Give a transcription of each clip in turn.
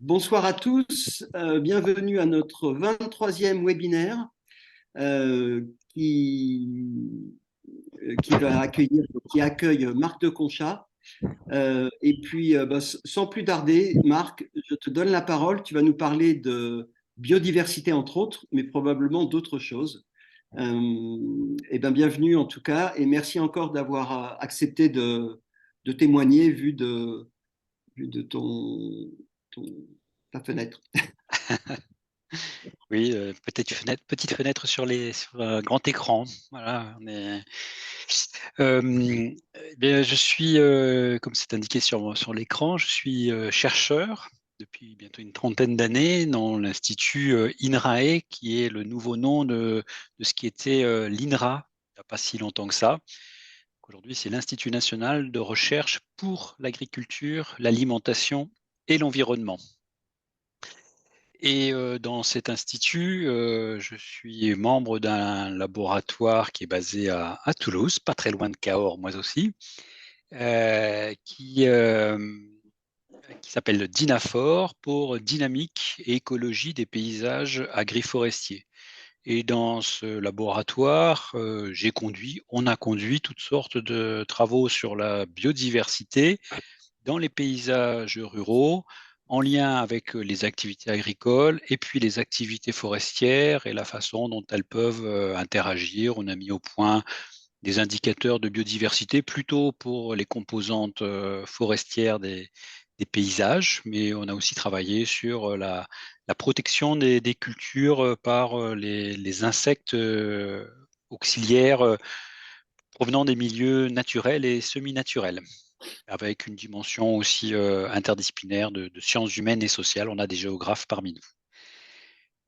Bonsoir à tous, bienvenue à notre 23e webinaire euh, qui, qui accueille Marc de Conchat. Sans plus tarder, Marc, je te donne la parole. Tu vas nous parler de biodiversité, entre autres, mais probablement d'autres choses. Bienvenue en tout cas, et merci encore d'avoir accepté de témoigner vu de ton- ta fenêtre. Oui, petite fenêtre sur un grand écran. Voilà, euh, je suis, comme c'est indiqué sur l'écran, je suis chercheur depuis bientôt une trentaine d'années dans l'Institut INRAE, qui est le nouveau nom de ce qui était l'INRA, il n'y a pas si longtemps que ça. Aujourd'hui, c'est l'Institut national de recherche pour l'agriculture, l'alimentation et l'environnement. Et dans cet institut, je suis membre d'un laboratoire qui est basé à Toulouse, pas très loin de Cahors, moi aussi, euh, qui, euh, qui s'appelle le DINAFOR pour Dynamique et écologie des paysages agriforestiers. Et dans ce laboratoire, on a conduit toutes sortes de travaux sur la biodiversité dans les paysages ruraux, en lien avec les activités agricoles et puis les activités forestières et la façon dont elles peuvent interagir. On a mis au point des indicateurs de biodiversité plutôt pour les composantes forestières des paysages, mais on a aussi travaillé sur la protection des cultures par les insectes auxiliaires provenant des milieux naturels et semi-naturels, avec une dimension aussi interdisciplinaire de sciences humaines et sociales. On a des géographes parmi nous.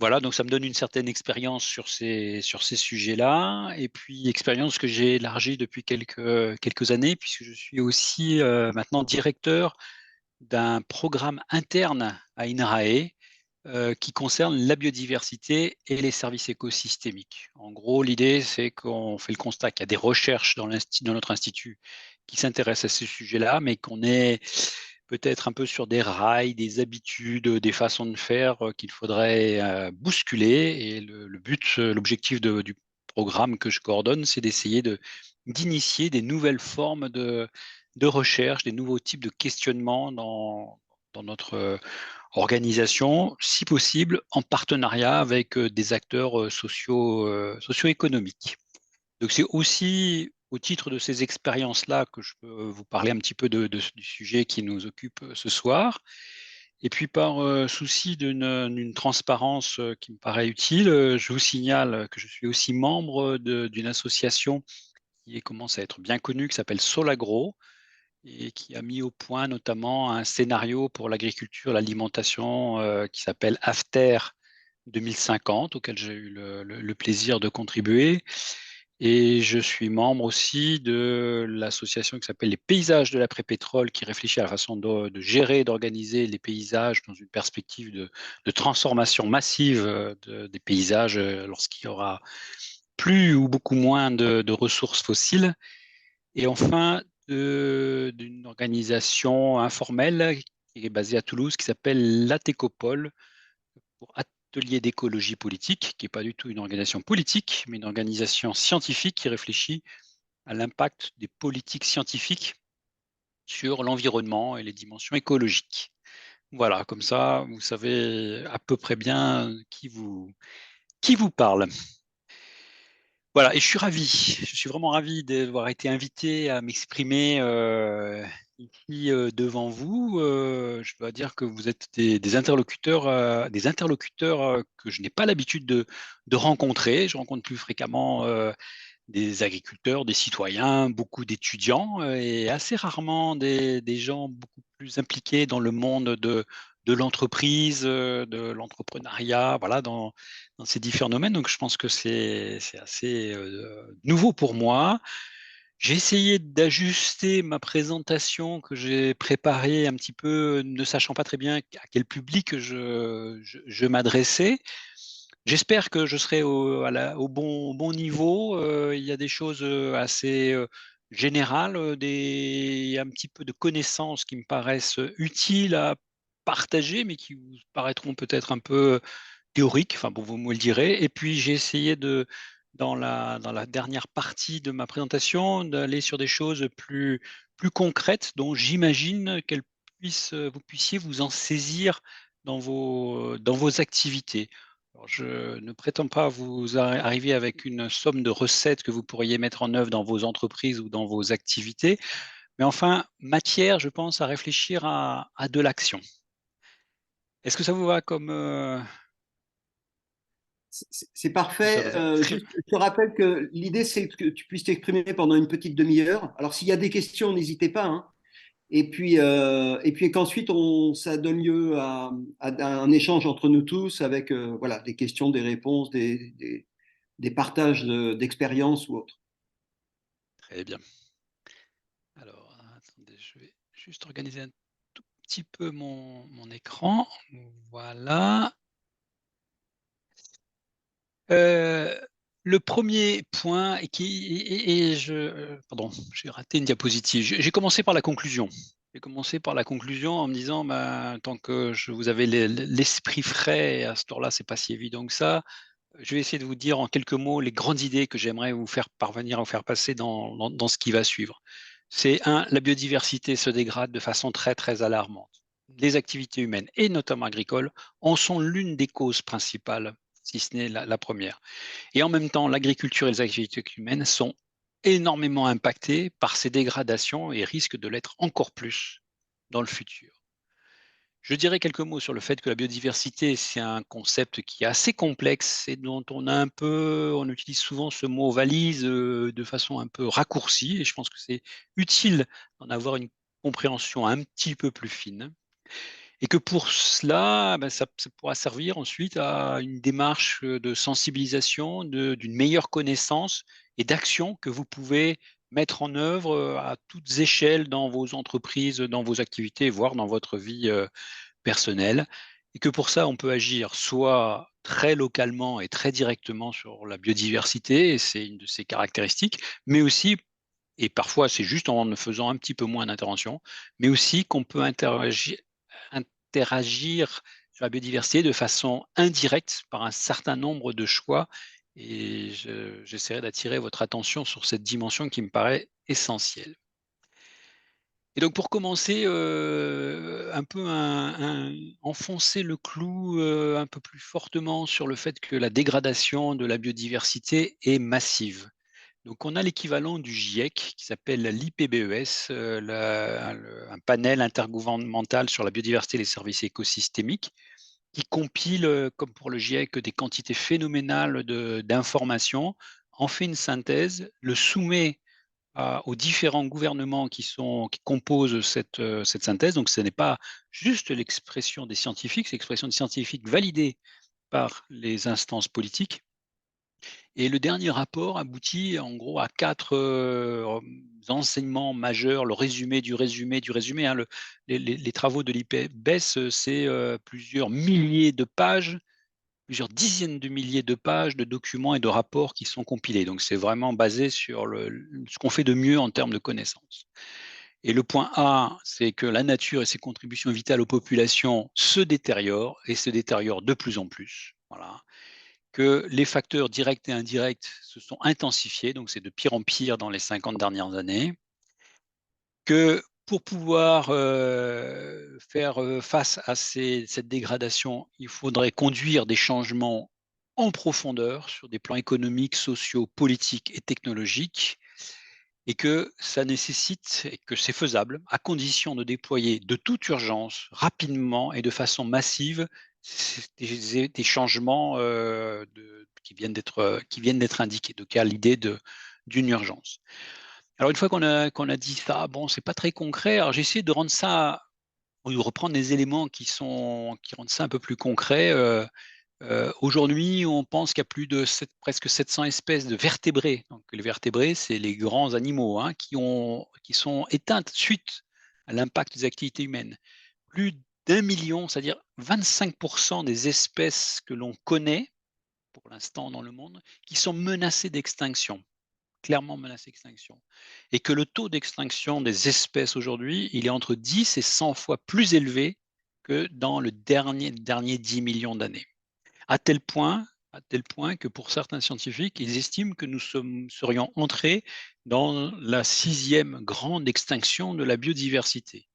Voilà, donc ça me donne une certaine expérience sur ces sujets-là, et puis expérience que j'ai élargie depuis quelques années, puisque je suis aussi maintenant directeur d'un programme interne à INRAE qui concerne la biodiversité et les services écosystémiques. En gros, l'idée, c'est qu'on fait le constat qu'il y a des recherches dans notre institut qui s'intéressent à ces sujets-là, mais qu'on est peut-être un peu sur des rails, des habitudes, des façons de faire qu'il faudrait bousculer. Et le but, l'objectif du programme que je coordonne, c'est d'essayer d'initier des nouvelles formes de recherche, des nouveaux types de questionnements dans notre organisation, si possible en partenariat avec des acteurs socio-économiques. Donc c'est aussi au titre de ces expériences-là que je peux vous parler un petit peu du sujet qui nous occupe ce soir. Et puis par souci d'une transparence qui me paraît utile, je vous signale que je suis aussi membre d'une association qui commence à être bien connue, qui s'appelle Solagro, et qui a mis au point notamment un scénario pour l'agriculture, l'alimentation qui s'appelle After 2050, auquel j'ai eu le plaisir de contribuer. Et je suis membre aussi de l'association qui s'appelle les Paysages de l'après-pétrole, qui réfléchit à la façon de gérer, d'organiser les paysages dans une perspective de transformation massive des paysages lorsqu'il y aura plus ou beaucoup moins de ressources fossiles. Et enfin, d'une organisation informelle qui est basée à Toulouse, qui s'appelle l'Atécopole, pour Atelier d'écologie politique, qui n'est pas du tout une organisation politique, mais une organisation scientifique qui réfléchit à l'impact des politiques scientifiques sur l'environnement et les dimensions écologiques. Voilà, comme ça, vous savez à peu près bien qui vous parle. Voilà, et je suis vraiment ravi d'avoir été invité à m'exprimer ici devant vous. Je dois dire que vous êtes des interlocuteurs que je n'ai pas l'habitude de rencontrer. Je rencontre plus fréquemment des agriculteurs, des citoyens, beaucoup d'étudiants et assez rarement des gens beaucoup plus impliqués dans le monde de l'entreprise, de l'entrepreneuriat, voilà, dans ces différents domaines. Donc, je pense que c'est assez nouveau pour moi. J'ai essayé d'ajuster ma présentation que j'ai préparée un petit peu, ne sachant pas très bien à quel public je m'adressais. J'espère que je serai au bon niveau. Il y a des choses assez générales, un petit peu de connaissances qui me paraissent utiles à partagés, mais qui vous paraîtront peut-être un peu théoriques, enfin bon, vous me le direz. Et puis j'ai essayé dans la dernière partie de ma présentation, d'aller sur des choses plus concrètes, dont j'imagine vous puissiez vous en saisir dans vos activités. Alors, je ne prétends pas vous arriver avec une somme de recettes que vous pourriez mettre en œuvre dans vos entreprises ou dans vos activités, mais enfin, matière, je pense, à réfléchir à de l'action. Est-ce que ça vous va comme C'est parfait. ça Juste, je te rappelle que l'idée, c'est que tu puisses t'exprimer pendant une petite demi-heure. Alors, s'il y a des questions, n'hésitez pas, hein. Et puis qu'ensuite, ça donne lieu à un échange entre nous tous avec voilà, des questions, des réponses, des partages d'expériences ou autres. Très bien. Alors, attendez, je vais juste organiser un tout petit peu mon écran. Voilà. Heu, le premier point et pardon, j'ai raté une diapositive. J'ai commencé par la conclusion. J'ai commencé par la conclusion en me disant: «Ben, tant que vous avez l'esprit frais, et à ce temps-là, c'est pas si évident que ça». Je vais essayer de vous dire en quelques mots les grandes idées que j'aimerais vous faire parvenir, vous faire passer dans ce qui va suivre. C'est un, la biodiversité se dégrade de façon très, très alarmante. Les activités humaines, et notamment agricoles, en sont l'une des causes principales, si ce n'est la première. Et en même temps, l'agriculture et les activités humaines sont énormément impactées par ces dégradations et risquent de l'être encore plus dans le futur. Je dirais quelques mots sur le fait que la biodiversité, c'est un concept qui est assez complexe et dont on utilise souvent ce mot valise de façon un peu raccourcie, et je pense que c'est utile d'en avoir une compréhension un petit peu plus fine. Et que pour cela, ben, ça pourra servir ensuite à une démarche de sensibilisation, d'une meilleure connaissance et d'action que vous pouvez mettre en œuvre à toutes échelles dans vos entreprises, dans vos activités, voire dans votre vie personnelle. Et que pour ça, on peut agir soit très localement et très directement sur la biodiversité, et c'est une de ses caractéristiques, mais aussi, et parfois c'est juste en faisant un petit peu moins d'intervention, mais aussi qu'on peut interagir sur la biodiversité de façon indirecte par un certain nombre de choix. Et j'essaierai d'attirer votre attention sur cette dimension qui me paraît essentielle. Et donc pour commencer, un peu enfoncer le clou, un peu plus fortement sur le fait que la dégradation de la biodiversité est massive. Donc on a l'équivalent du GIEC qui s'appelle l'IPBES, un panel intergouvernemental sur la biodiversité et les services écosystémiques, qui compile, comme pour le GIEC, des quantités phénoménales d'informations, en fait une synthèse, le soumet aux différents gouvernements qui composent cette synthèse. Donc ce n'est pas juste l'expression des scientifiques, c'est l'expression des scientifiques validée par les instances politiques. Et le dernier rapport aboutit en gros à 4 enseignements majeurs, le résumé du résumé du résumé, hein. Les travaux de l'IPBES, c'est plusieurs milliers de pages, plusieurs dizaines de milliers de pages de documents et de rapports qui sont compilés. Donc c'est vraiment basé sur ce qu'on fait de mieux en termes de connaissances. Et le point A, c'est que la nature et ses contributions vitales aux populations se détériorent et se détériorent de plus en plus. Voilà. Que les facteurs directs et indirects se sont intensifiés, donc c'est de pire en pire dans les 50 dernières années. Que pour pouvoir faire face à cette dégradation, il faudrait conduire des changements en profondeur sur des plans économiques, sociaux, politiques et technologiques, et que ça nécessite et que c'est faisable à condition de déployer de toute urgence, rapidement et de façon massive des changements qui viennent d'être indiqués. Donc il y a l'idée d'une urgence. Alors une fois qu'on a dit ça, bon, c'est pas très concret. Alors j'ai essayé de rendre ça, ou de reprendre des éléments qui rendent ça un peu plus concret. Aujourd'hui, on pense qu'il y a presque 700 espèces de vertébrés. Donc les vertébrés, c'est les grands animaux, hein, qui sont éteints suite à l'impact des activités humaines. Plus d'1 million, c'est-à-dire 25 des espèces que l'on connaît pour l'instant dans le monde, qui sont menacées d'extinction, clairement menacées d'extinction. Et que le taux d'extinction des espèces aujourd'hui, il est entre 10 et 100 fois plus élevé que dans le dernier 10 millions d'années. À tel point que pour certains scientifiques, ils estiment que nous serions entrés dans la 6e grande extinction de la biodiversité.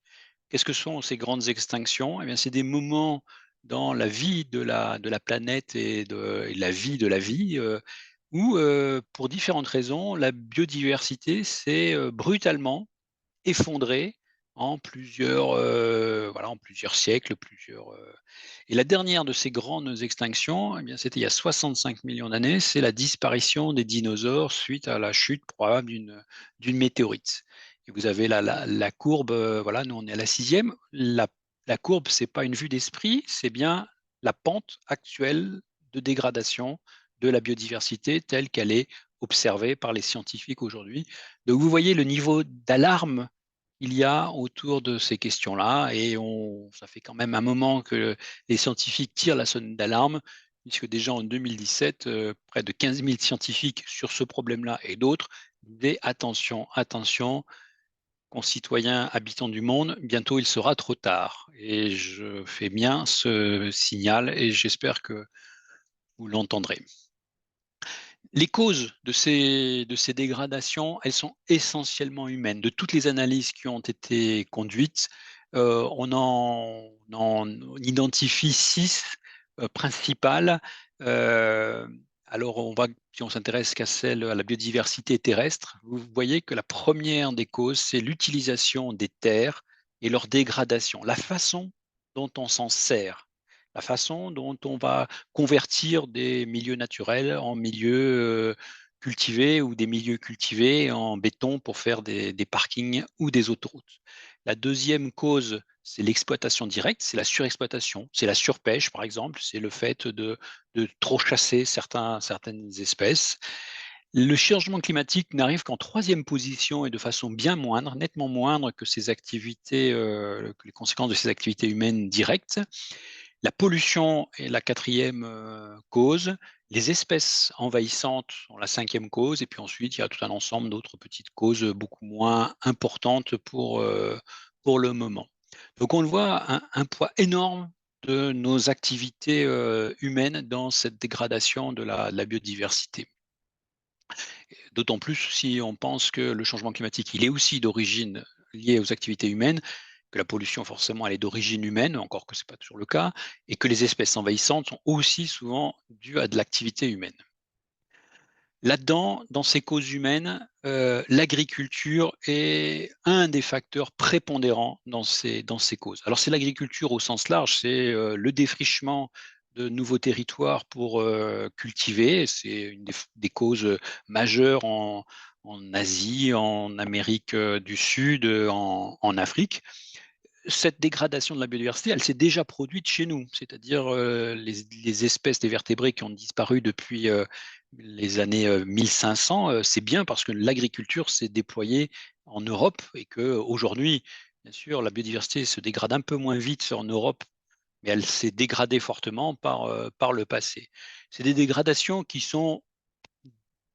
Qu'est-ce que sont ces grandes extinctions? Eh bien, c'est des moments dans la vie de la planète et la vie de la vie, où, pour différentes raisons, la biodiversité s'est, brutalement effondrée en plusieurs siècles, et la dernière de ces grandes extinctions, eh bien, c'était il y a 65 millions d'années, c'est la disparition des dinosaures suite à la chute probable d'une météorite. Et vous avez la courbe, voilà, nous on est à la 6e. La courbe, c'est pas une vue d'esprit, c'est bien la pente actuelle de dégradation de la biodiversité telle qu'elle est observée par les scientifiques aujourd'hui. Donc vous voyez le niveau d'alarme il y a autour de ces questions-là, et ça fait quand même un moment que les scientifiques tirent la sonnette d'alarme, puisque déjà en 2017, près de 15 000 scientifiques sur ce problème-là et d'autres disaient attention, attention, concitoyens habitants du monde, bientôt il sera trop tard. Et je fais bien ce signal et j'espère que vous l'entendrez. Les causes de ces dégradations, elles sont essentiellement humaines. De toutes les analyses qui ont été conduites, on identifie 6 principales. Heu, alors si on s'intéresse à la biodiversité terrestre, vous voyez que la première des causes, c'est l'utilisation des terres et leur dégradation. La façon dont on s'en sert, la façon dont on va convertir des milieux naturels en milieux, cultivés, ou des milieux cultivés en béton pour faire des parkings ou des autoroutes. La deuxième cause, c'est l'exploitation directe, c'est la surexploitation, c'est la surpêche par exemple, c'est le fait de trop chasser certaines espèces. Le changement climatique n'arrive qu'en troisième position et de façon bien moindre, nettement moindre que que les conséquences de ces activités humaines directes. La pollution est la quatrième cause. Les espèces envahissantes sont la cinquième cause. Et puis ensuite, il y a tout un ensemble d'autres petites causes beaucoup moins importantes pour le moment. Donc on le voit, un poids énorme de nos activités humaines dans cette dégradation de la biodiversité. D'autant plus si on pense que le changement climatique, il est aussi d'origine liée aux activités humaines, que la pollution forcément elle est d'origine humaine, encore que ce n'est pas toujours le cas, et que les espèces envahissantes sont aussi souvent dues à de l'activité humaine. Là-dedans, dans ces causes humaines, l'agriculture est un des facteurs prépondérants dans ces causes. Alors c'est l'agriculture au sens large, c'est le défrichement de nouveaux territoires pour cultiver. C'est une des causes majeures en Asie, en Amérique du Sud, en Afrique. Cette dégradation de la biodiversité, elle s'est déjà produite chez nous, c'est-à-dire les espèces des vertébrés qui ont disparu depuis les années 1500, c'est bien parce que l'agriculture s'est déployée en Europe et qu'aujourd'hui, bien sûr, la biodiversité se dégrade un peu moins vite en Europe, mais elle s'est dégradée fortement par le passé. C'est des dégradations qui sont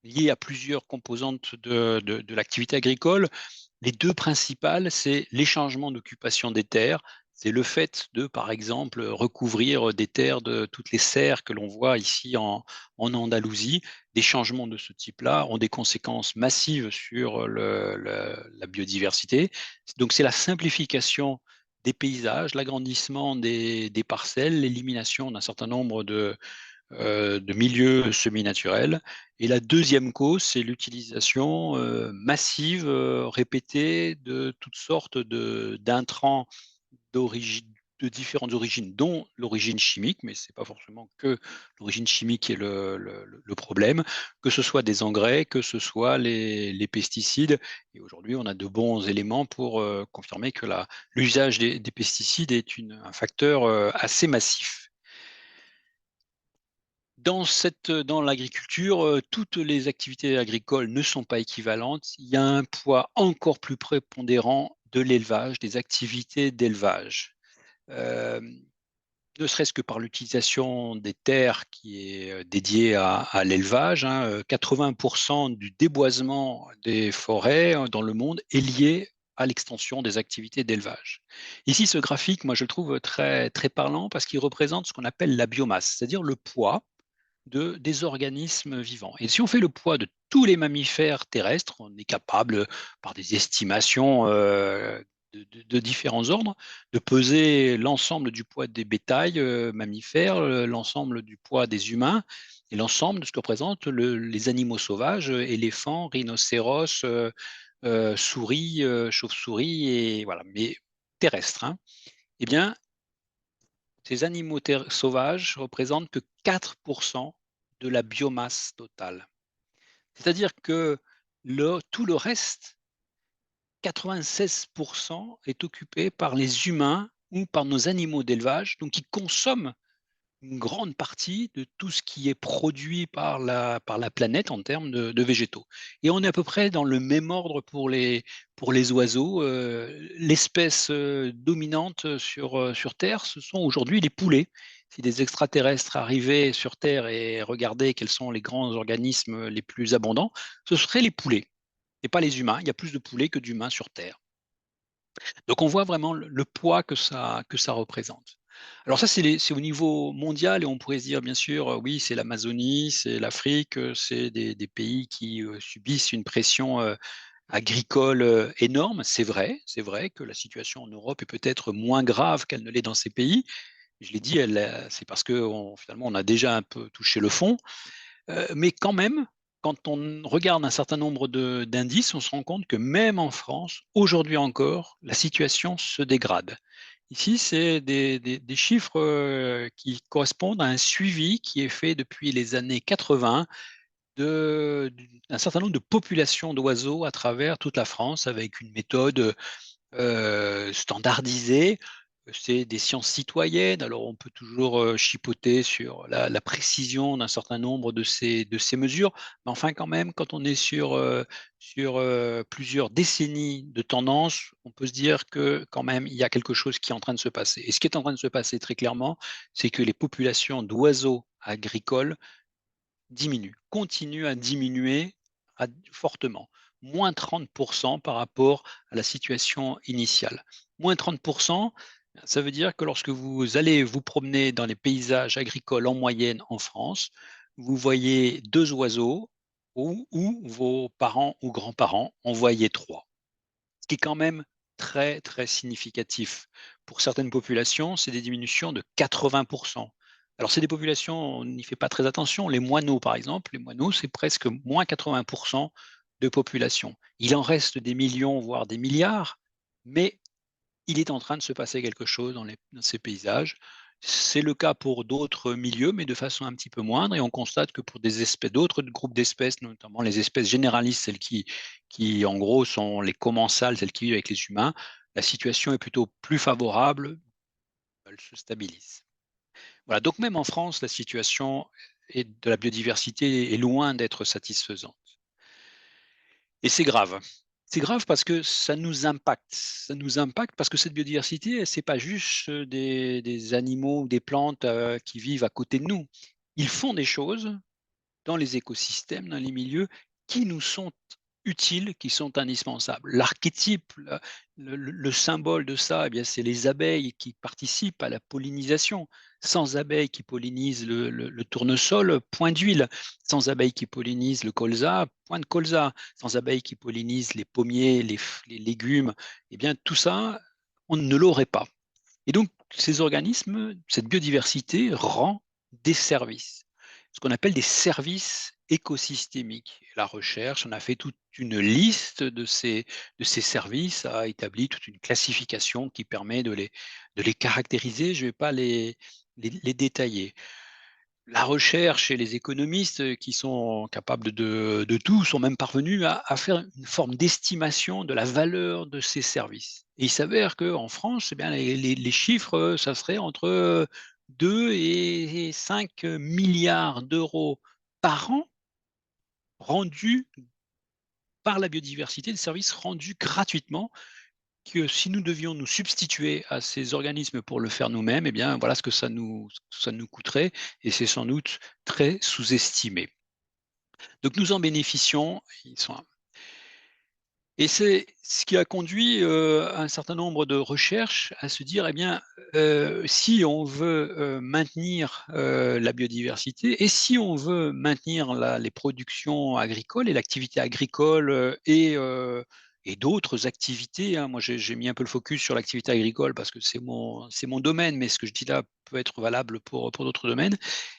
liées à plusieurs composantes de l'activité agricole. Les 2 principales, c'est les changements d'occupation des terres. C'est le fait de, par exemple, recouvrir des terres de toutes les serres que l'on voit ici en Andalousie. Des changements de ce type-là ont des conséquences massives sur la biodiversité. Donc c'est la simplification des paysages, l'agrandissement des parcelles, l'élimination d'un certain nombre de milieux semi-naturels. Et la deuxième cause, c'est l'utilisation massive, répétée de toutes sortes d'intrants d'origine de différentes origines, dont l'origine chimique, mais ce n'est pas forcément que l'origine chimique qui est le problème, que ce soit des engrais, que ce soit les pesticides. Et aujourd'hui, on a de bons éléments pour confirmer que l'usage des pesticides est un facteur assez massif. Dans l'agriculture, toutes les activités agricoles ne sont pas équivalentes. Il y a un poids encore plus prépondérant de l'élevage, des activités d'élevage. Hem, Ne serait-ce que par l'utilisation des terres qui est dédiée à l'élevage, hein, 80 du déboisement des forêts dans le monde est lié à l'extension des activités d'élevage. Ici, ce graphique, moi, je le trouve très, très parlant parce qu'il représente ce qu'on appelle la biomasse, c'est-à-dire le poids des organismes vivants. Et si on fait le poids de tous les mammifères terrestres, on est capable, par des estimations de différents ordres, de peser l'ensemble du poids des bétails mammifères, l'ensemble du poids des humains et l'ensemble de ce que représentent les animaux sauvages, éléphants, rhinocéros, souris, chauves-souris, et voilà, mais terrestres, hein. Eh bien, ces animaux sauvages représentent que 4% de la biomasse totale. C'est-à-dire que tout le reste, 96%, est occupé par les humains ou par nos animaux d'élevage, donc qui consomment une grande partie de tout ce qui est produit par la planète en termes de végétaux. Et on est à peu près dans le même ordre pour les oiseaux. L'espèce dominante sur Terre, ce sont aujourd'hui les poulets. Si des extraterrestres arrivaient sur Terre et regardaient quels sont les grands organismes les plus abondants, ce seraient les poulets et pas les humains. Il y a plus de poulets que d'humains sur Terre. Donc on voit vraiment le poids que ça représente. Alors ça, c'est au niveau mondial, et on pourrait se dire, bien sûr, oui, c'est l'Amazonie, c'est l'Afrique, c'est des pays qui subissent une pression agricole énorme. C'est vrai que la situation en Europe est peut-être moins grave qu'elle ne l'est dans ces pays. Je l'ai dit, c'est parce que finalement, on a déjà un peu touché le fond. Mais quand même, quand on regarde un certain nombre d'indices, on se rend compte que même en France, aujourd'hui encore, la situation se dégrade. Ici, c'est des chiffres qui correspondent à un suivi qui est fait depuis les années 80 d'un certain nombre de populations d'oiseaux à travers toute la France, avec une méthode standardisée. C'est des sciences citoyennes, alors on peut toujours chipoter sur la précision d'un certain nombre de ces mesures, mais enfin quand même, quand on est sur plusieurs décennies de tendance, on peut se dire que quand même, il y a quelque chose qui est en train de se passer. Et ce qui est en train de se passer très clairement, c'est que les populations d'oiseaux agricoles diminuent, continuent à diminuer fortement, moins 30% par rapport à la situation initiale. Moins 30%, ça veut dire que lorsque vous allez vous promener dans les paysages agricoles en moyenne en France, vous voyez 2 oiseaux où vos parents ou grands-parents en voyaient 3. Ce qui est quand même très, très significatif. Pour certaines populations, c'est des diminutions de 80%. Alors, c'est des populations, on n'y fait pas très attention. Les moineaux, par exemple, les moineaux, c'est presque moins 80% de population. Il en reste des millions, voire des milliards, mais il est en train de se passer quelque chose dans ces paysages. C'est le cas pour d'autres milieux, mais de façon un petit peu moindre. Et on constate que pour des espèces, d'autres groupes d'espèces, notamment les espèces généralistes, celles qui en gros sont les commensales, celles qui vivent avec les humains, la situation est plutôt plus favorable, elle se stabilise. Voilà, donc même en France, la situation de la biodiversité est loin d'être satisfaisante. Et c'est grave. C'est grave parce que ça nous impacte. Ça nous impacte parce que cette biodiversité, c'est pas juste des animaux ou des plantes qui vivent à côté de nous. Ils font des choses dans les écosystèmes, dans les milieux qui nous sont utiles, qui sont indispensables. L'archétype, le symbole de ça, eh bien, c'est les abeilles qui participent à la pollinisation. Sans abeilles qui pollinisent le tournesol, point d'huile. Sans abeilles qui pollinisent le colza, point de colza. Sans abeilles qui pollinisent les pommiers, les légumes, eh bien, tout ça, on ne l'aurait pas. Et donc, ces organismes, cette biodiversité rend des services, ce qu'on appelle des services écosystémiques. La recherche, on a fait toute une liste de ces services, a établi toute une classification qui permet de les caractériser. Je ne vais pas les détailler. La recherche et les économistes qui sont capables de tout sont même parvenus à faire une forme d'estimation de la valeur de ces services. Et il s'avère qu'en France, eh bien, les chiffres, ça serait entre 2 et 5 milliards d'euros par an rendus par la biodiversité, des services rendus gratuitement, que si nous devions nous substituer à ces organismes pour le faire nous-mêmes, eh bien, voilà ce que ça nous coûterait, et c'est sans doute très sous-estimé. Donc nous en bénéficions. Et c'est ce qui a conduit un certain nombre de recherches à se dire, eh bien, si on veut maintenir la biodiversité et si on veut maintenir les productions agricoles et l'activité agricole et d'autres activités, hein. Moi, j'ai mis un peu le focus sur l'activité agricole parce que c'est mon domaine, mais ce que je dis là peut être valable pour d'autres domaines.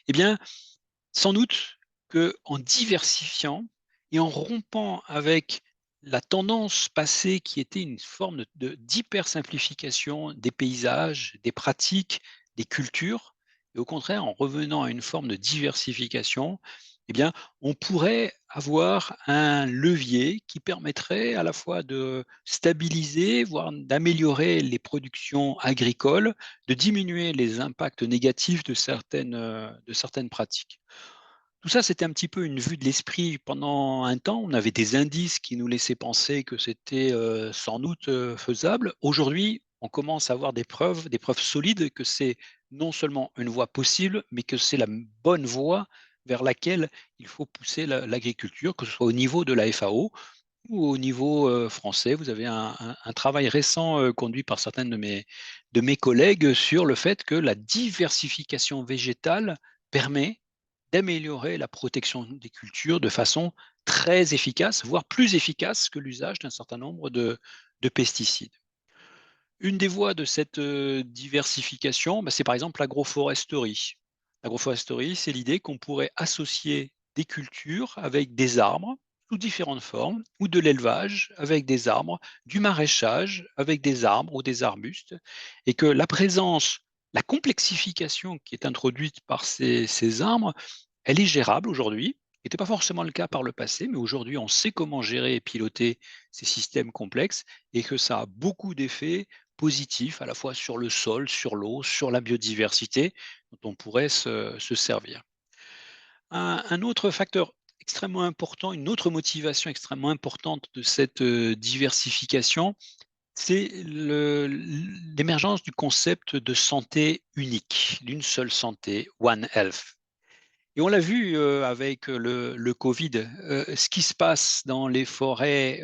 Eh bien, sans doute qu'en diversifiant et en rompant avec la tendance passée qui était une forme d'hyper-simplification des paysages, des pratiques, des cultures, et au contraire, en revenant à une forme de diversification, eh bien, on pourrait avoir un levier qui permettrait à la fois de stabiliser, voire d'améliorer les productions agricoles, de diminuer les impacts négatifs de certaines pratiques. Tout ça, c'était un petit peu une vue de l'esprit pendant un temps. On avait des indices qui nous laissaient penser que c'était, sans doute, faisable. Aujourd'hui, on commence à avoir des preuves solides que c'est non seulement une voie possible, mais que c'est la bonne voie vers laquelle il faut pousser l'agriculture, que ce soit au niveau de la FAO ou au niveau, français. Vous avez un travail récent, conduit par certaines de mes collègues sur le fait que la diversification végétale permet d'améliorer la protection des cultures de façon très efficace, voire plus efficace que l'usage d'un certain nombre de pesticides. Une des voies de cette diversification, bah, c'est par exemple l'agroforesterie. L'agroforesterie, c'est l'idée qu'on pourrait associer des cultures avec des arbres sous différentes formes, ou de l'élevage avec des arbres, du maraîchage avec des arbres ou des arbustes, et que la présence, la complexification qui est introduite par ces arbres, elle est gérable aujourd'hui. Ce n'était pas forcément le cas par le passé, mais aujourd'hui, on sait comment gérer et piloter ces systèmes complexes et que ça a beaucoup d'effets positifs à la fois sur le sol, sur l'eau, sur la biodiversité dont on pourrait se servir. Un autre facteur extrêmement important, une autre motivation extrêmement importante de cette diversification, c'est l'émergence du concept de santé unique, d'une seule santé, One Health. Et on l'a vu avec le Covid, ce qui se passe dans les forêts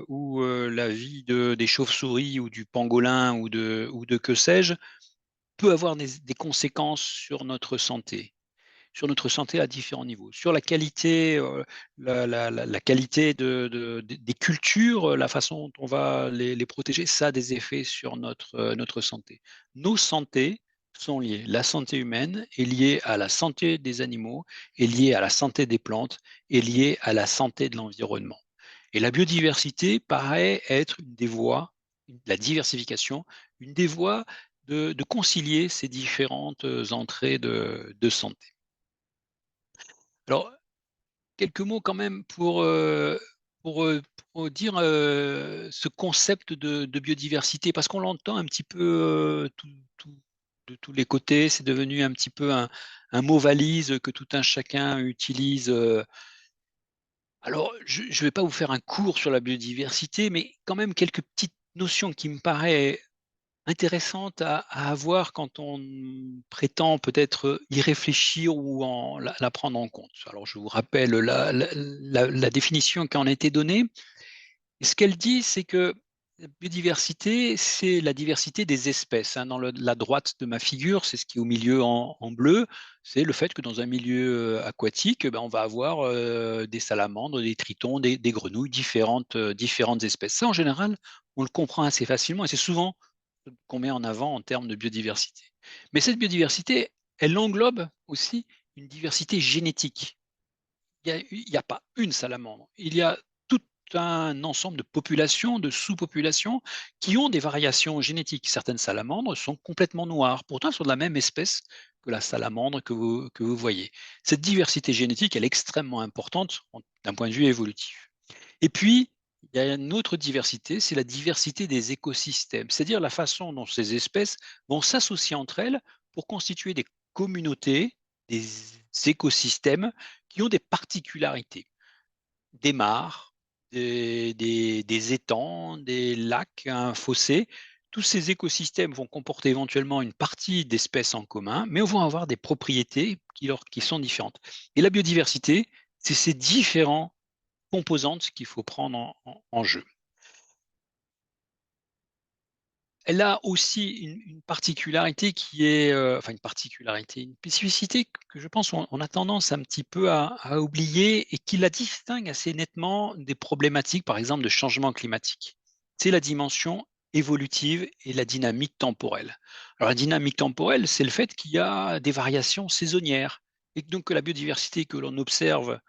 où la vie des chauves-souris ou du pangolin ou de que sais-je peut avoir des conséquences sur notre santé à différents niveaux, sur la qualité, la qualité des cultures, la façon dont on va les protéger, ça a des effets sur notre santé. Nos santés sont liées. La santé humaine est liée à la santé des animaux, est liée à la santé des plantes, est liée à la santé de l'environnement. Et la biodiversité paraît être une des voies, la diversification, une des voies de concilier ces différentes entrées de santé. Alors, quelques mots quand même pour dire, ce concept de biodiversité, parce qu'on l'entend un petit peu, de tous les côtés. C'est devenu un petit peu un mot valise que tout un chacun utilise. Alors, je ne vais pas vous faire un cours sur la biodiversité, mais quand même quelques petites notions qui me paraissent intéressante à avoir quand on prétend peut-être y réfléchir ou la prendre en compte. Alors je vous rappelle la définition qui en a été donnée. Et ce qu'elle dit, c'est que la biodiversité, c'est la diversité des espèces, hein. Dans la droite de ma figure, c'est ce qui est au milieu en bleu, c'est le fait que dans un milieu aquatique, ben, on va avoir des salamandres, des tritons, des grenouilles, différentes espèces. Ça, en général, on le comprend assez facilement et c'est souvent ce qu'on met en avant en termes de biodiversité. Mais cette biodiversité, elle englobe aussi une diversité génétique. Il y a pas une salamandre, il y a tout un ensemble de populations, de sous-populations qui ont des variations génétiques. Certaines salamandres sont complètement noires, pourtant elles sont de la même espèce que la salamandre que vous voyez. Cette diversité génétique, elle est extrêmement importante d'un point de vue évolutif. Et puis, il y a une autre diversité, c'est la diversité des écosystèmes, c'est-à-dire la façon dont ces espèces vont s'associer entre elles pour constituer des communautés, des écosystèmes qui ont des particularités, des mares, des étangs, des lacs, un fossé. Tous ces écosystèmes vont comporter éventuellement une partie d'espèces en commun, mais vont avoir des propriétés qui sont différentes. Et la biodiversité, c'est ces différents composantes qu'il faut prendre en jeu. elle a aussi une particularité qui est, enfin une particularité, une spécificité que je pense on a tendance un petit peu à oublier et qui la distingue assez nettement des problématiques, par exemple, de changement climatique. C'est la dimension évolutive et la dynamique temporelle. Alors la dynamique temporelle, c'est le fait qu'il y a des variations saisonnières et que donc que la biodiversité que l'on observe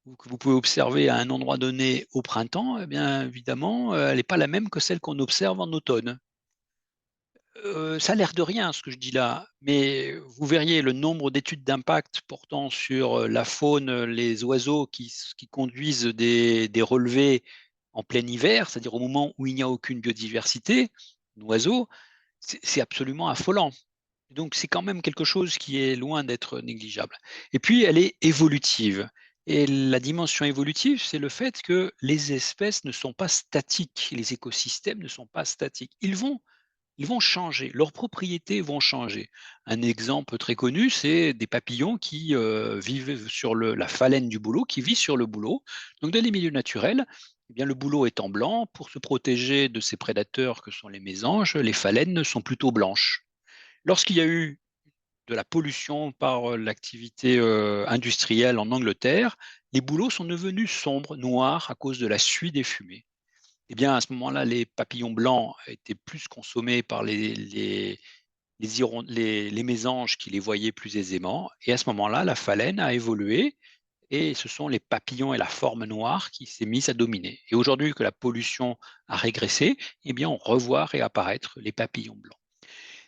ou que vous pouvez observer à un endroit donné au printemps, eh bien évidemment, elle n'est pas la même que celle qu'on observe en automne. Ça a l'air de rien ce que je dis là, mais vous verriez le nombre d'études d'impact portant sur, la faune, les oiseaux qui conduisent des relevés en plein hiver, c'est-à-dire au moment où il n'y a aucune biodiversité d'oiseaux, c'est absolument affolant. Donc c'est quand même quelque chose qui est loin d'être négligeable. Et puis elle est évolutive et la dimension évolutive, c'est le fait que les espèces ne sont pas statiques, les écosystèmes ne sont pas statiques. Ils vont changer, leurs propriétés vont changer. Un exemple très connu, c'est des papillons qui vivent sur la phalène du bouleau, qui vit sur le bouleau. Donc dans les milieux naturels, eh bien, le bouleau étant blanc, pour se protéger de ses prédateurs que sont les mésanges, les phalènes sont plutôt blanches. Lorsqu'il y a eu de la pollution par l'activité industrielle en Angleterre, les bouleaux sont devenus sombres, noirs, à cause de la suie des fumées. Eh bien, à ce moment-là, les papillons blancs étaient plus consommés par les mésanges qui les voyaient plus aisément. Et à ce moment-là, la phalène a évolué et ce sont les papillons et la forme noire qui s'est mise à dominer. Et aujourd'hui que la pollution a régressé, eh bien, on revoit réapparaître les papillons blancs.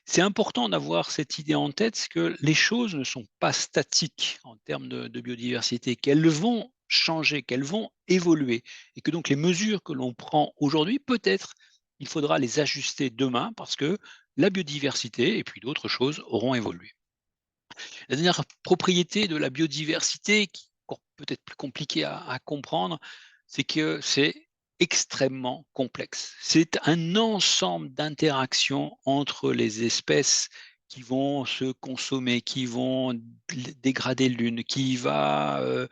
C'est important d'avoir cette idée en tête, c'est que les choses ne sont pas statiques en termes de biodiversité, qu'elles vont changer, qu'elles vont évoluer et que donc les mesures que l'on prend aujourd'hui, peut-être, il faudra les ajuster demain parce que la biodiversité et puis d'autres choses auront évolué. La dernière propriété de la biodiversité, qui est encore peut-être plus compliquée à comprendre, c'est que c'est extrêmement complexe. C'est un ensemble d'interactions entre les espèces qui vont se consommer, qui vont dégrader l'une, qui va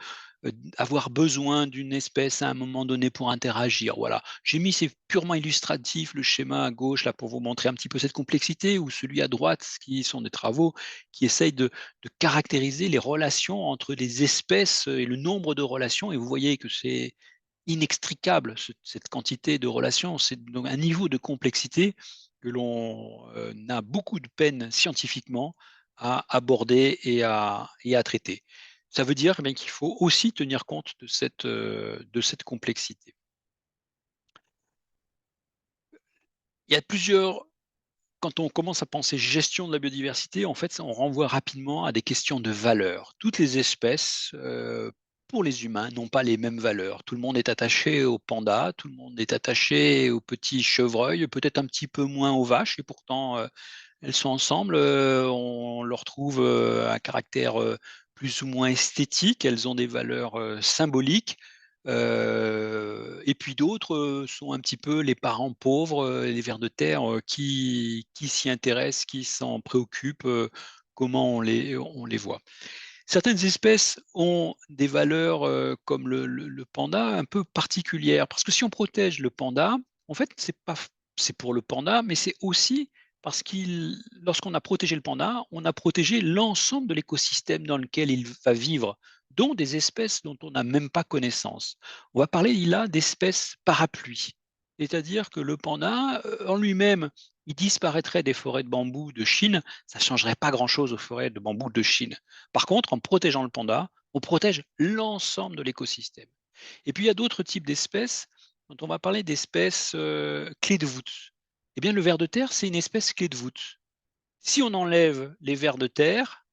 avoir besoin d'une espèce à un moment donné pour interagir. Voilà. J'ai mis, c'est purement illustratif, le schéma à gauche, là, pour vous montrer un petit peu cette complexité, ou celui à droite, qui sont des travaux qui essayent de caractériser les relations entre les espèces et le nombre de relations. Et vous voyez que c'est inextricable, cette quantité de relations. C'est donc un niveau de complexité que l'on a beaucoup de peine scientifiquement à aborder et à traiter. Ça veut dire, eh bien, qu'il faut aussi tenir compte de cette complexité. Il y a plusieurs Quand on commence à penser gestion de la biodiversité, en fait, on renvoie rapidement à des questions de valeur. Toutes les espèces, pour les humains, n'ont pas les mêmes valeurs. Tout le monde est attaché aux pandas, tout le monde est attaché aux petits chevreuils, peut-être un petit peu moins aux vaches, et pourtant, elles sont ensemble. On leur trouve un caractère plus ou moins esthétique. Elles ont des valeurs symboliques. Et puis d'autres sont un petit peu les parents pauvres, les vers de terre qui s'y intéressent, qui s'en préoccupent, comment on les voit. Certaines espèces ont des valeurs comme le panda un peu particulières, parce que si on protège le panda, en fait, c'est pour le panda, mais c'est aussi parce lorsqu'on a protégé le panda, on a protégé l'ensemble de l'écosystème dans lequel il va vivre, dont des espèces dont on n'a même pas connaissance. On va parler là d'espèces parapluies, c'est-à-dire que le panda, en lui-même, il disparaîtrait des forêts de bambou de Chine, ça ne changerait pas grand-chose aux forêts de bambou de Chine. Par contre, en protégeant le panda, on protège l'ensemble de l'écosystème. Et puis, il y a d'autres types d'espèces. Quand on va parler d'espèces clés de voûte, eh bien, le ver de terre, c'est une espèce clé de voûte. Si on enlève les vers de terre,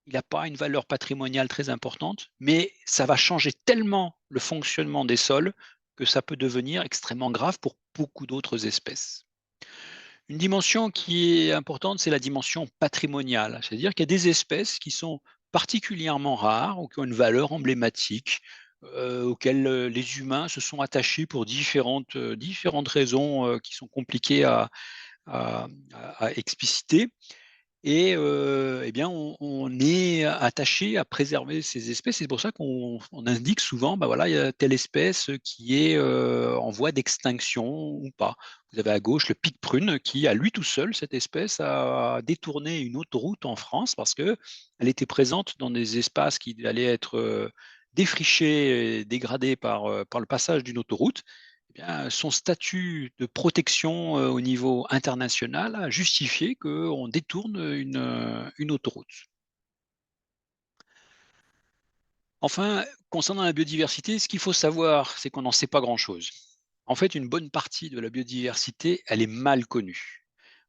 il n'a pas une valeur patrimoniale très importante, mais ça va changer tellement le fonctionnement des sols que ça peut devenir extrêmement grave pour beaucoup d'autres espèces. Une dimension qui est importante, c'est la dimension patrimoniale. C'est-à-dire qu'il y a des espèces qui sont particulièrement rares ou qui ont une valeur emblématique, auxquelles les humains se sont attachés pour différentes raisons qui sont compliquées à expliciter. Et eh bien, on est attaché à préserver ces espèces. C'est pour ça qu'on indique souvent, bah, voilà, il y a telle espèce qui est, en voie d'extinction ou pas. Vous avez à gauche le pic-prune qui, à lui tout seul, cette espèce a détourné une autoroute en France parce qu'elle était présente dans des espaces qui allaient être, défrichés et dégradés par le passage d'une autoroute. Eh bien, son statut de protection, au niveau international a justifié qu'on détourne une autoroute. Enfin, concernant la biodiversité, ce qu'il faut savoir, c'est qu'on n'en sait pas grand-chose. En fait, une bonne partie de la biodiversité, elle est mal connue.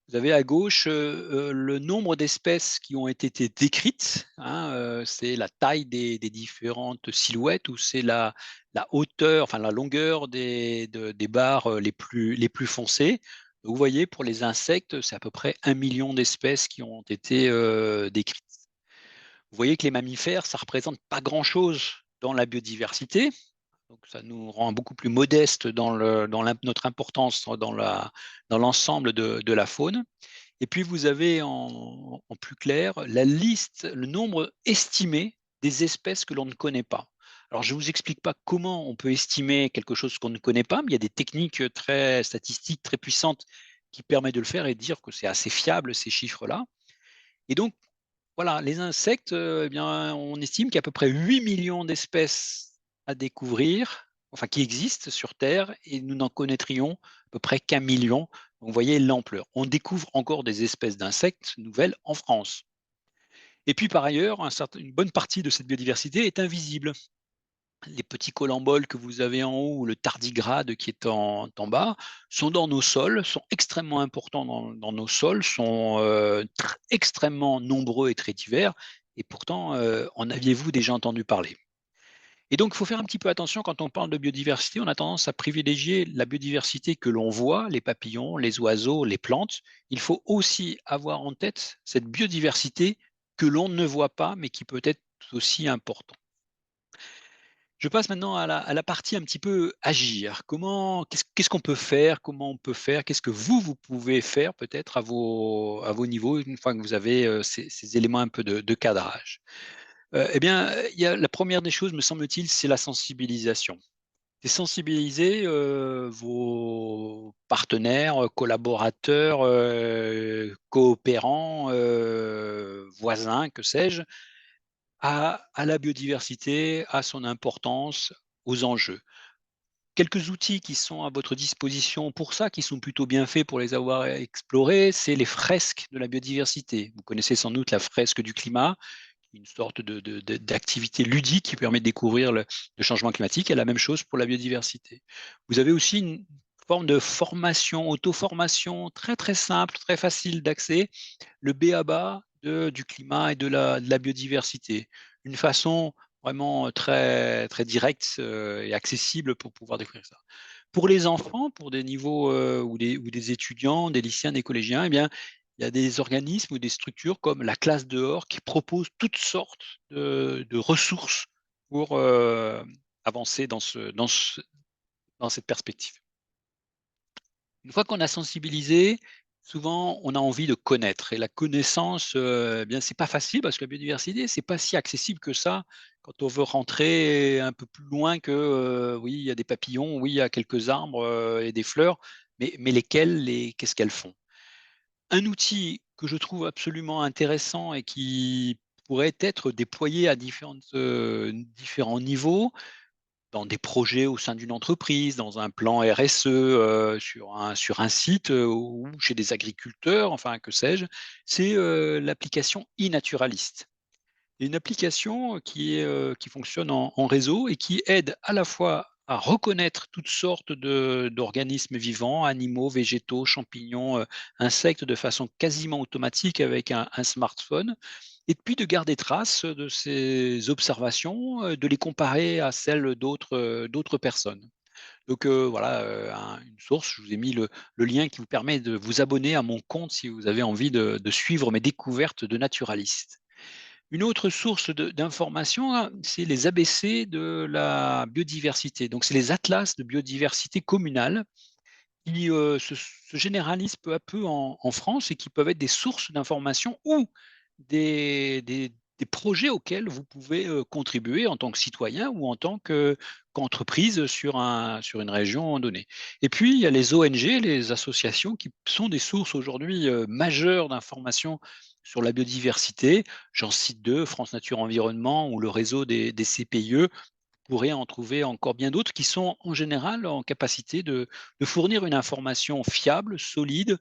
Vous avez à gauche, le nombre d'espèces qui ont été décrites, hein, c'est la taille des différentes silhouettes ou c'est la hauteur, enfin la longueur des barres, les plus foncées. Vous voyez, pour les insectes, c'est à peu près 1 million d'espèces qui ont été, décrites. Vous voyez que les mammifères, ça représente pas grand-chose dans la biodiversité, donc ça nous rend beaucoup plus modestes notre importance dans l'ensemble de la faune. Et puis vous avez en plus clair la liste, le nombre estimé des espèces que l'on ne connaît pas. Alors je ne vous explique pas comment on peut estimer quelque chose qu'on ne connaît pas, mais il y a des techniques très statistiques, très puissantes qui permettent de le faire et de dire que c'est assez fiable ces chiffres-là. Et donc voilà, les insectes, eh bien, on estime qu'il y a à peu près 8 millions d'espèces à découvrir, enfin qui existent sur Terre et nous n'en connaîtrions à peu près qu'1 million. Donc vous voyez l'ampleur. On découvre encore des espèces d'insectes nouvelles en France. Et puis par ailleurs, une bonne partie de cette biodiversité est invisible. Les petits colamboles que vous avez en haut ou le tardigrade qui est en bas sont dans nos sols, sont extrêmement importants dans nos sols, sont extrêmement nombreux et très divers. Et pourtant, en aviez-vous déjà entendu parler? Et donc, il faut faire un petit peu attention quand on parle de biodiversité. On a tendance à privilégier la biodiversité que l'on voit, les papillons, les oiseaux, les plantes. Il faut aussi avoir en tête cette biodiversité que l'on ne voit pas, mais qui peut être aussi importante. Je passe maintenant à la partie un petit peu agir. Qu'est-ce qu'on peut faire? Comment on peut faire? Qu'est-ce que vous pouvez faire peut-être à vos niveaux une fois que vous avez, ces éléments un peu de cadrage? Eh bien, il y a la première des choses, me semble-t-il, c'est la sensibilisation. C'est sensibiliser, vos partenaires, collaborateurs, coopérants, voisins, que sais-je, à la biodiversité, à son importance, aux enjeux. Quelques outils qui sont à votre disposition pour ça, qui sont plutôt bien faits pour les avoir explorés, c'est les fresques de la biodiversité. Vous connaissez sans doute la fresque du climat, une sorte d'activité ludique qui permet de découvrir le changement climatique, et la même chose pour la biodiversité. Vous avez aussi une forme de formation, auto-formation très très simple, très facile d'accès, le b.a.-ba du climat et de la biodiversité. Une façon vraiment très, très directe et accessible pour pouvoir découvrir ça. Pour les enfants, pour des niveaux ou des étudiants, des lycéens, des collégiens, eh bien, il y a des organismes ou des structures comme la classe dehors qui proposent toutes sortes de ressources pour avancer dans cette perspective. Une fois qu'on a sensibilisé, souvent on a envie de connaître et la connaissance, eh bien c'est pas facile parce que la biodiversité, c'est pas si accessible que ça quand on veut rentrer un peu plus loin que, oui, il y a des papillons, oui, il y a quelques arbres, et des fleurs, mais lesquels, qu'est-ce qu'elles font? Un outil que je trouve absolument intéressant et qui pourrait être déployé à différents niveaux, dans des projets au sein d'une entreprise, dans un plan RSE, sur un site, ou chez des agriculteurs, enfin que sais-je, c'est, l'application e-Naturalist. Une application qui fonctionne en réseau et qui aide à la fois à reconnaître toutes sortes d'organismes vivants, animaux, végétaux, champignons, insectes de façon quasiment automatique avec un smartphone, et puis de garder trace de ces observations, de les comparer à celles d'autres personnes. Donc, voilà, une source, je vous ai mis le lien qui vous permet de vous abonner à mon compte si vous avez envie de suivre mes découvertes de naturaliste. Une autre source d'information, hein, c'est les ABC de la biodiversité. Donc, c'est les atlas de biodiversité communale qui se généralisent peu à peu en France et qui peuvent être des sources d'informations ou des projets auxquels vous pouvez contribuer en tant que citoyen ou en tant qu'entreprise sur une région donnée. Et puis, il y a les ONG, les associations qui sont des sources aujourd'hui majeures d'informations sur la biodiversité. J'en cite deux, France Nature Environnement ou le réseau des CPIE, pourrait en trouver encore bien d'autres qui sont en général en capacité de fournir une information fiable, solide,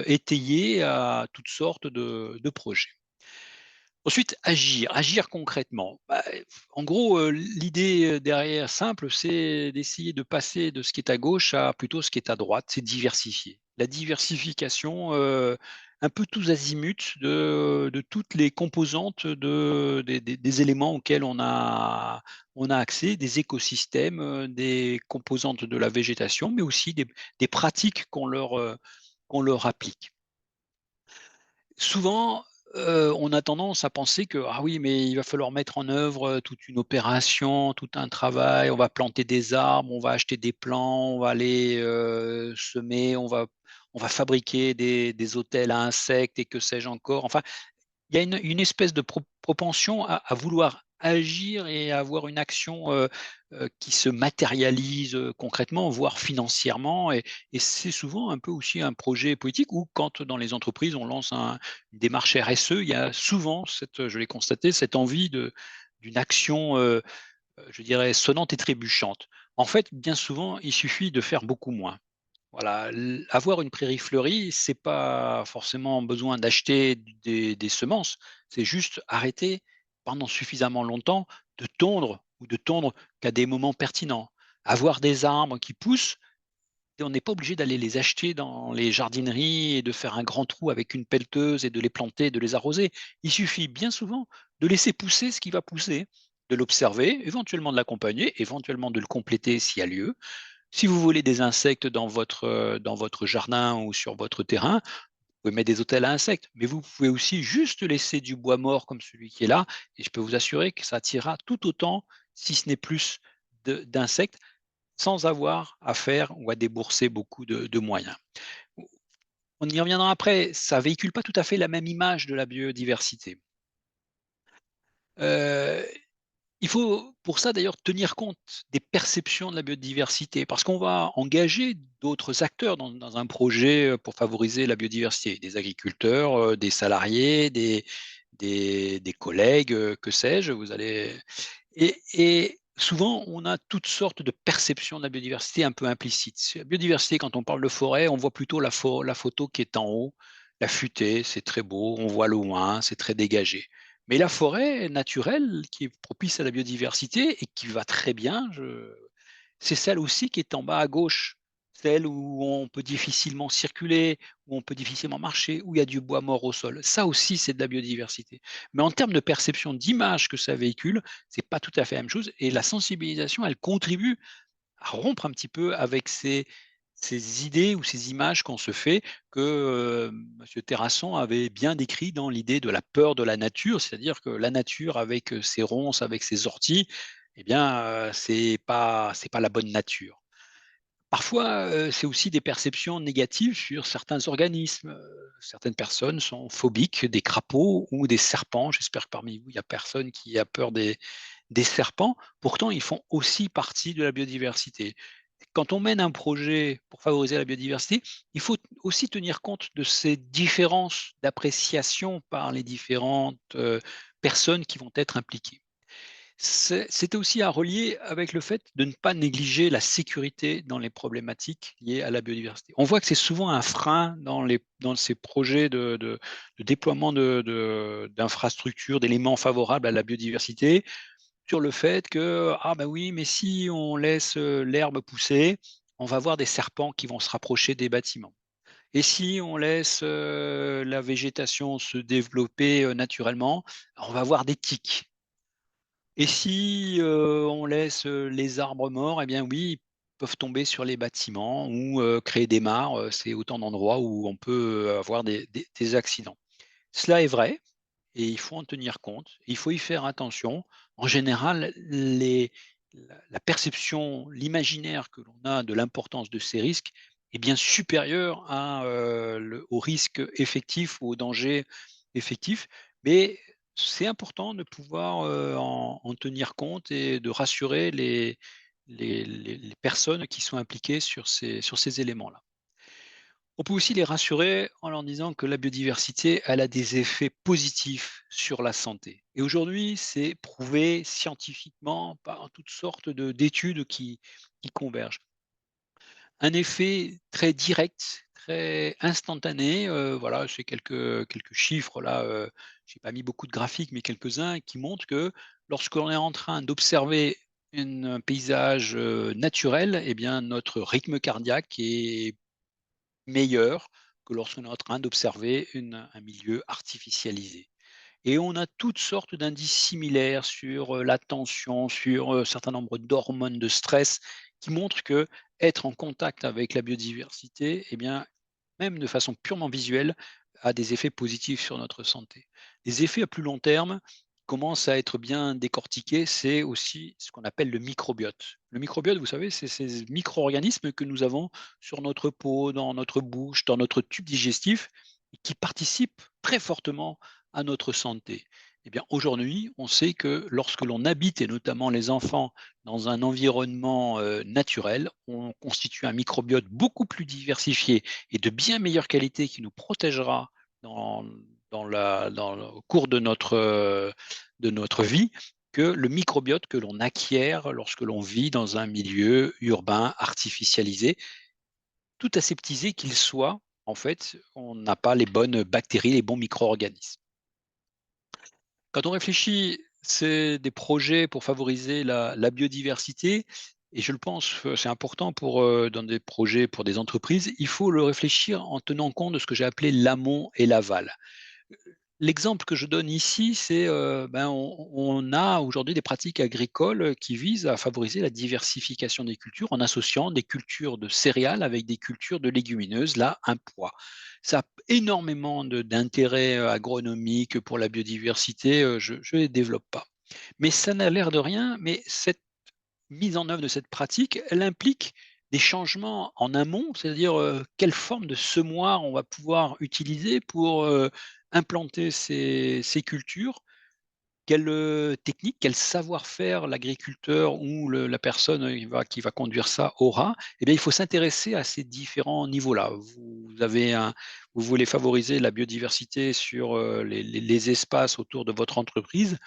étayée à toutes sortes de projets. Ensuite, agir, agir concrètement. Bah, en gros, l'idée, derrière simple, c'est d'essayer de passer de ce qui est à gauche à plutôt ce qui est à droite, c'est diversifier. La diversification, un peu tous azimuts de toutes les composantes des éléments auxquels on a accès, des écosystèmes, des composantes de la végétation, mais aussi des pratiques qu'on leur applique. Souvent, on a tendance à penser que: «Ah oui, mais il va falloir mettre en œuvre, toute une opération, tout un travail. On va planter des arbres, on va acheter des plants, on va aller, semer, on va fabriquer des hôtels à insectes et que sais-je encore». Enfin, il y a une espèce de propension à vouloir agir et à avoir une action, qui se matérialise, concrètement, voire financièrement et c'est souvent un peu aussi un projet politique ou quand dans les entreprises on lance une démarche RSE, il y a souvent cette, je l'ai constaté, cette envie d'une action, je dirais sonnante et trébuchante. En fait, bien souvent, il suffit de faire beaucoup moins. Voilà, avoir une prairie fleurie, c'est pas forcément besoin d'acheter des semences, c'est juste arrêter pendant suffisamment longtemps de tondre ou de tondre qu'à des moments pertinents. Avoir des arbres qui poussent, et on n'est pas obligé d'aller les acheter dans les jardineries et de faire un grand trou avec une pelleteuse et de les planter, de les arroser. Il suffit bien souvent de laisser pousser ce qui va pousser, de l'observer, éventuellement de l'accompagner, éventuellement de le compléter s'il y a lieu, si vous voulez des insectes dans votre jardin ou sur votre terrain, vous pouvez mettre des hôtels à insectes, mais vous pouvez aussi juste laisser du bois mort comme celui qui est là, et je peux vous assurer que ça attirera tout autant, si ce n'est plus, d'insectes, sans avoir à faire ou à débourser beaucoup de moyens. On y reviendra après, ça véhicule pas tout à fait la même image de la biodiversité. Heu, Il faut pour ça d'ailleurs tenir compte des perceptions de la biodiversité, parce qu'on va engager d'autres acteurs dans un projet pour favoriser la biodiversité, des agriculteurs, des salariés, des collègues, que sais-je. Vous allez et souvent on a toutes sortes de perceptions de la biodiversité un peu implicites. La biodiversité, quand on parle de forêt, on voit plutôt la photo qui est en haut, la futaie, c'est très beau, on voit le loin, c'est très dégagé. Mais la forêt naturelle qui est propice à la biodiversité et qui va très bien, c'est celle aussi qui est en bas à gauche, celle où on peut difficilement circuler, où on peut difficilement marcher, où il y a du bois mort au sol. Ça aussi, c'est de la biodiversité. Mais en termes de perception d'image que ça véhicule, c'est pas tout à fait la même chose et la sensibilisation, elle contribue à rompre un petit peu avec ces idées ou ces images qu'on se fait que, monsieur Terrasson avait bien décrit dans l'idée de la peur de la nature. C'est-à-dire que la nature avec, ses ronces, avec ses orties, eh bien, c'est pas la bonne nature. Parfois, c'est aussi des perceptions négatives sur certains organismes. Certaines personnes sont phobiques des crapauds ou des serpents. J'espère que parmi vous, il y a personne qui a peur des serpents. Pourtant, ils font aussi partie de la biodiversité. Quand on mène un projet pour favoriser la biodiversité, il faut aussi tenir compte de ces différences d'appréciation par les différentes, personnes qui vont être impliquées. C'était aussi à relier avec le fait de ne pas négliger la sécurité dans les problématiques liées à la biodiversité. On voit que c'est souvent un frein dans ces projets de déploiement d'infrastructures, d'éléments favorables à la biodiversité, sur le fait que: «Ah bah oui, mais si on laisse, l'herbe pousser, on va voir des serpents qui vont se rapprocher des bâtiments. Et si on laisse, la végétation se développer, naturellement, on va voir des tiques. Et si, on laisse, les arbres morts, eh bien oui, ils peuvent tomber sur les bâtiments ou, créer des mares, c'est autant d'endroits où on peut, avoir des accidents». Cela est vrai et il faut en tenir compte, il faut y faire attention. En général, la perception, l'imaginaire que l'on a de l'importance de ces risques est bien supérieur au risque effectif ou au danger effectif. Mais c'est important de pouvoir en tenir compte et de rassurer les personnes qui sont impliquées sur ces éléments-là. On peut aussi les rassurer en leur disant que la biodiversité, elle a des effets positifs sur la santé. Et aujourd'hui, c'est prouvé scientifiquement par toutes sortes d'études qui convergent. Un effet très direct, très instantané, voilà, j'ai quelques chiffres là, j'ai pas mis beaucoup de graphiques, mais quelques-uns qui montrent que lorsque l'on est en train d'observer un paysage, naturel, eh bien notre rythme cardiaque est meilleur que lorsqu'on est en train d'observer un milieu artificialisé. Et on a toutes sortes d'indices similaires sur la tension, sur un certain nombre d'hormones de stress qui montrent que être en contact avec la biodiversité, eh bien, même de façon purement visuelle, a des effets positifs sur notre santé. Les effets à plus long terme commencent à être bien décortiqués, c'est aussi ce qu'on appelle le microbiote. Le microbiote, vous savez, c'est ces micro-organismes que nous avons sur notre peau, dans notre bouche, dans notre tube digestif, et qui participent très fortement à notre santé. Eh bien, aujourd'hui, on sait que lorsque l'on habite, et notamment les enfants, dans un environnement naturel, on constitue un microbiote beaucoup plus diversifié et de bien meilleure qualité qui nous protégera dans, dans au cours de notre vie que le microbiote que l'on acquiert lorsque l'on vit dans un milieu urbain artificialisé, tout aseptisé qu'il soit. En fait, on n'a pas les bonnes bactéries, les bons micro-organismes. Quand on réfléchit, c'est des projets pour favoriser la biodiversité et je le pense, c'est important pour, dans des projets pour des entreprises, il faut le réfléchir en tenant compte de ce que j'ai appelé l'amont et l'aval. L'exemple que je donne ici, c'est, on a aujourd'hui des pratiques agricoles qui visent à favoriser la diversification des cultures en associant des cultures de céréales avec des cultures de légumineuses, là, un poids. Ça a énormément d'intérêt agronomique pour la biodiversité, je ne les développe pas. Mais ça n'a l'air de rien, mais cette mise en œuvre de cette pratique, elle implique des changements en amont, c'est-à-dire, quelle forme de semoir on va pouvoir utiliser pour, implanter ces cultures. Quelle, technique, quel savoir-faire l'agriculteur ou la personne, qui va conduire ça aura. Eh bien, il faut s'intéresser à ces différents niveaux-là. Vous voulez favoriser la biodiversité sur, les espaces autour de votre entreprise.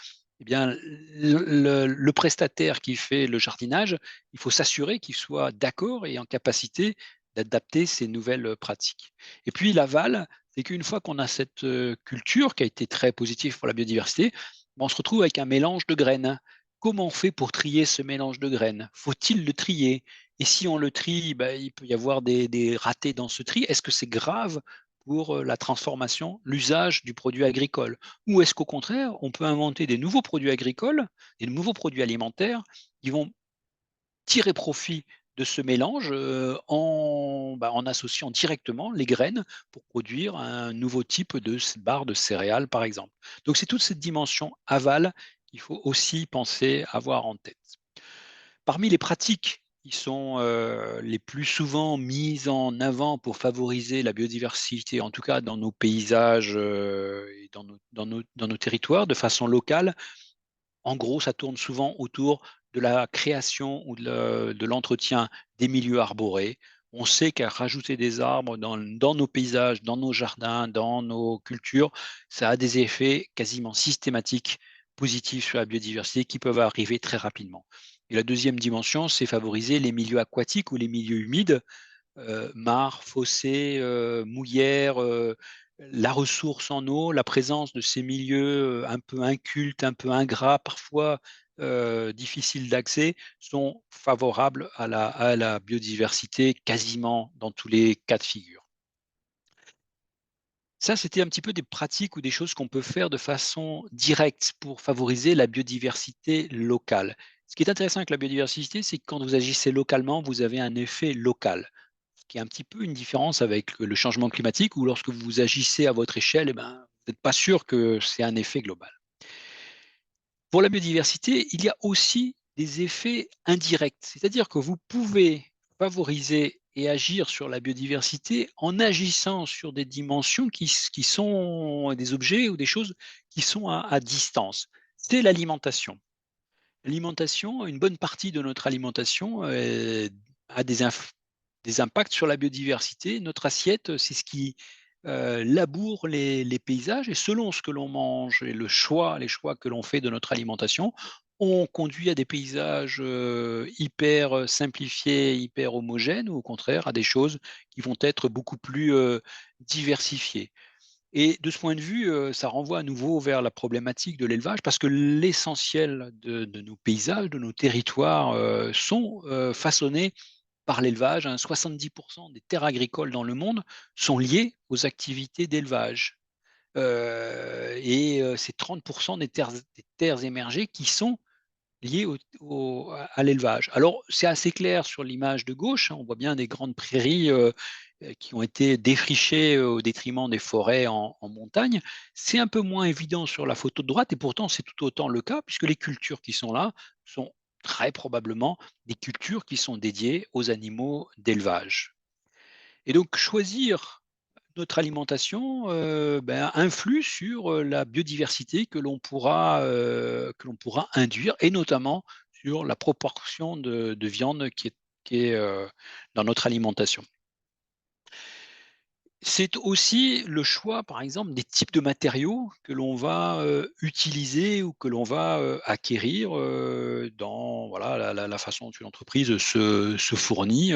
Eh bien, le prestataire qui fait le jardinage, il faut s'assurer qu'il soit d'accord et en capacité d'adapter ces nouvelles, pratiques. Et puis l'aval, c'est qu'une fois qu'on a cette, culture qui a été très positive pour la biodiversité, on se retrouve avec un mélange de graines. Comment on fait pour trier ce mélange de graines? Faut-il le trier? Et si on le trie, il peut y avoir des ratés dans ce tri. Est-ce que c'est grave pour la transformation, l'usage du produit agricole? Ou est-ce qu'au contraire, on peut inventer des nouveaux produits agricoles, des nouveaux produits alimentaires qui vont tirer profit de ce mélange en associant directement les graines pour produire un nouveau type de barre de céréales, par exemple. Donc, c'est toute cette dimension aval qu'il faut aussi penser avoir en tête. Parmi les pratiques qui sont les plus souvent mises en avant pour favoriser la biodiversité, en tout cas dans nos paysages et dans nos territoires, de façon locale, en gros, ça tourne souvent autour de la création ou de l'entretien des milieux arborés. On sait qu'à rajouter des arbres dans nos paysages, dans nos jardins, dans nos cultures, ça a des effets quasiment systématiques positifs sur la biodiversité qui peuvent arriver très rapidement. Et la deuxième dimension, c'est favoriser les milieux aquatiques ou les milieux humides, mares, fossés, mouillères, la ressource en eau, la présence de ces milieux, un peu incultes, un peu ingrats, parfois, difficiles d'accès, sont favorables à la biodiversité quasiment dans tous les cas de figure. Ça, c'était un petit peu des pratiques ou des choses qu'on peut faire de façon directe pour favoriser la biodiversité locale. Ce qui est intéressant avec la biodiversité, c'est que quand vous agissez localement, vous avez un effet local. Ce qui est un petit peu une différence avec le changement climatique où lorsque vous agissez à votre échelle, eh ben, vous n'êtes pas sûr que c'est un effet global. Pour la biodiversité, il y a aussi des effets indirects, c'est-à-dire que vous pouvez favoriser et agir sur la biodiversité en agissant sur des dimensions qui sont des objets ou des choses qui sont à distance. C'est l'alimentation. L'alimentation, une bonne partie de notre alimentation a des impacts sur la biodiversité. Notre assiette, c'est ce qui laboure les paysages et selon ce que l'on mange et les choix que l'on fait de notre alimentation, on conduit à des paysages hyper simplifiés, hyper homogènes ou au contraire à des choses qui vont être beaucoup plus diversifiées. Et de ce point de vue, ça renvoie à nouveau vers la problématique de l'élevage parce que l'essentiel de nos paysages, de nos territoires, sont, façonnés par l'élevage, hein. 70 des terres agricoles dans le monde sont liées aux activités d'élevage, c'est 30 des terres émergées qui sont liées à l'élevage. Alors, c'est assez clair sur l'image de gauche, hein, on voit bien des grandes prairies qui ont été défrichées au détriment des forêts en montagne. C'est un peu moins évident sur la photo de droite et pourtant c'est tout autant le cas puisque les cultures qui sont là sont très probablement des cultures qui sont dédiées aux animaux d'élevage. Et donc choisir notre alimentation, influe sur, la biodiversité que l'on pourra induire et notamment sur la proportion de viande qui est dans notre alimentation. C'est aussi le choix, par exemple, des types de matériaux que l'on va, utiliser ou que l'on va, acquérir, dans voilà la façon dont une entreprise se fournit.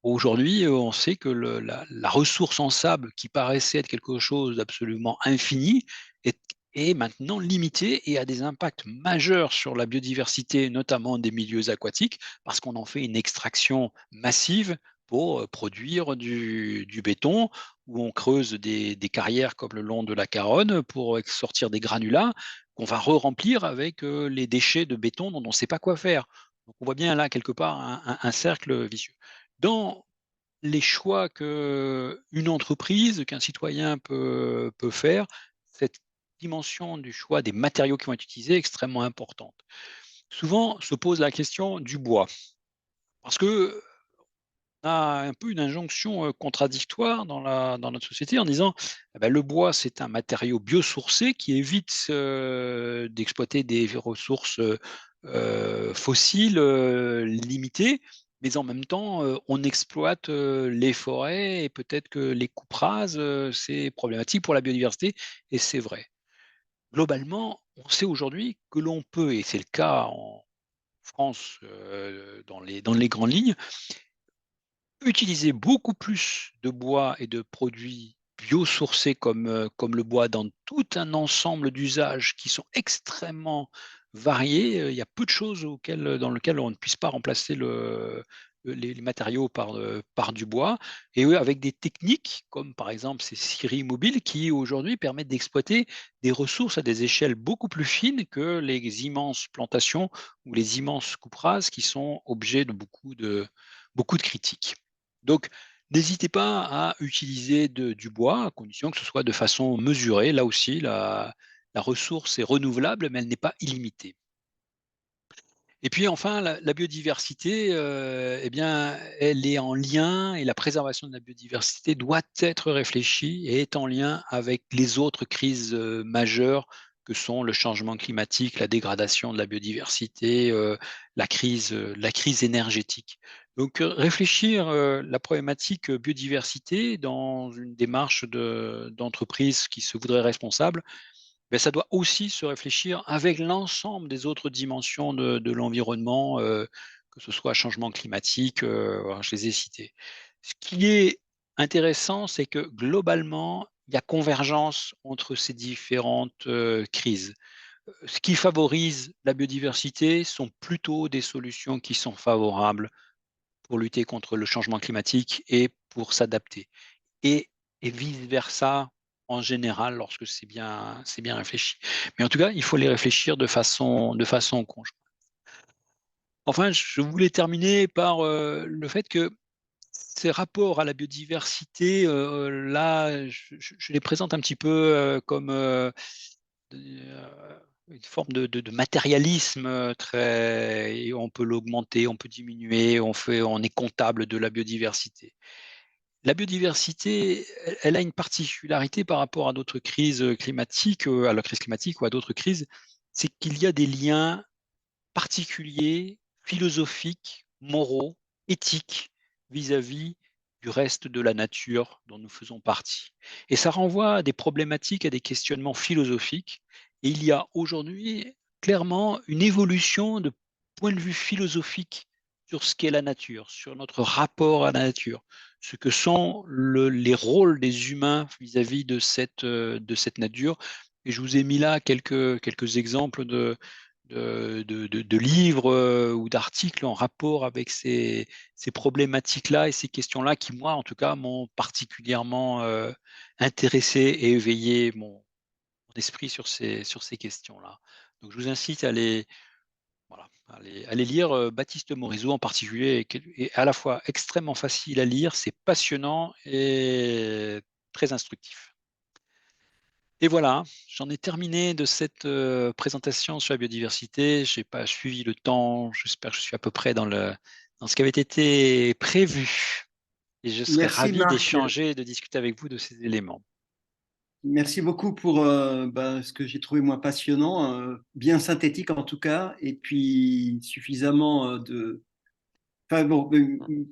Aujourd'hui, on sait que la ressource en sable qui paraissait être quelque chose d'absolument infini est est maintenant limitée et a des impacts majeurs sur la biodiversité, notamment des milieux aquatiques, parce qu'on en fait une extraction massive pour, produire du béton, où on creuse des carrières comme le long de la Garonne pour, sortir des granulats qu'on va re-remplir avec, les déchets de béton dont on ne sait pas quoi faire. Donc on voit bien là quelque part un cercle vicieux. Dans les choix qu'une entreprise, qu'un citoyen peut faire, cette dimension du choix des matériaux qui vont être utilisés est extrêmement importante. Souvent se pose la question du bois, parce qu'on a un peu une injonction, contradictoire dans notre société en disant: «Eh bah, le bois, c'est un matériau biosourcé qui évite, d'exploiter des ressources, fossiles, limitées, mais en même temps, on exploite, les forêts et peut-être que les coupes rases, c'est problématique pour la biodiversité» et c'est vrai. Globalement, on sait aujourd'hui que l'on peut et c'est le cas en France, dans les grandes lignes, utiliser beaucoup plus de bois et de produits biosourcés comme le bois dans tout un ensemble d'usages qui sont extrêmement variés. Il y a peu de choses dans lesquelles on ne puisse pas remplacer les matériaux par du bois et eux, avec des techniques comme par exemple ces scieries mobiles qui aujourd'hui permettent d'exploiter des ressources à des échelles beaucoup plus fines que les immenses plantations ou les immenses coupes rases qui sont objets de beaucoup de critiques. Donc, n'hésitez pas à utiliser du bois, à condition que ce soit de façon mesurée. Là aussi, la ressource est renouvelable, mais elle n'est pas illimitée. Et puis enfin, la biodiversité, eh bien, elle est en lien et la préservation de la biodiversité doit être réfléchie et est en lien avec les autres crises, majeures que sont le changement climatique, la dégradation de la biodiversité, la crise énergétique. Donc, réfléchir, la problématique, biodiversité dans une démarche d'entreprise qui se voudrait responsable, mais ça doit aussi se réfléchir avec l'ensemble des autres dimensions de l'environnement, que ce soit changement climatique, voilà, je les ai cités. Ce qui est intéressant, c'est que globalement, il y a convergence entre ces différentes, crises. Ce qui favorise la biodiversité sont plutôt des solutions qui sont favorables pour lutter contre le changement climatique et pour s'adapter et et vice versa en général lorsque c'est bien réfléchi. Mais en tout cas, il faut les réfléchir de façon conjointe. Enfin, je voulais terminer par, le fait que ces rapports à la biodiversité, là, je les présente un petit peu, comme, une forme de matérialisme très, et on peut l'augmenter, on peut diminuer, on est comptable de la biodiversité. La biodiversité, elle a une particularité par rapport à d'autres crises climatiques, à la crise climatique ou à d'autres crises, c'est qu'il y a des liens particuliers, philosophiques, moraux, éthiques vis-à-vis du reste de la nature dont nous faisons partie. Et ça renvoie à des problématiques, à des questionnements philosophiques. Et il y a aujourd'hui clairement une évolution de point de vue philosophique sur ce qu'est la nature, sur notre rapport à la nature, ce que sont les rôles des humains vis-à-vis de cette nature. Et je vous ai mis là quelques exemples de livres ou d'articles en rapport avec ces problématiques-là et ces questions-là qui, moi, en tout cas, m'ont particulièrement intéressé et éveillé mon esprit sur ces questions-là. Donc, je vous incite à aller, voilà, à aller lire Baptiste Morisot en particulier, est à la fois extrêmement facile à lire, c'est passionnant et très instructif. Et voilà, j'en ai terminé de cette présentation sur la biodiversité. Je n'ai pas suivi le temps. J'espère que je suis à peu près dans ce qui avait été prévu. Et je serais Merci ravi Marc. d'échanger et de discuter avec vous de ces éléments. Merci beaucoup pour ce que j'ai trouvé moi passionnant, bien synthétique en tout cas, et puis suffisamment de. Enfin bon,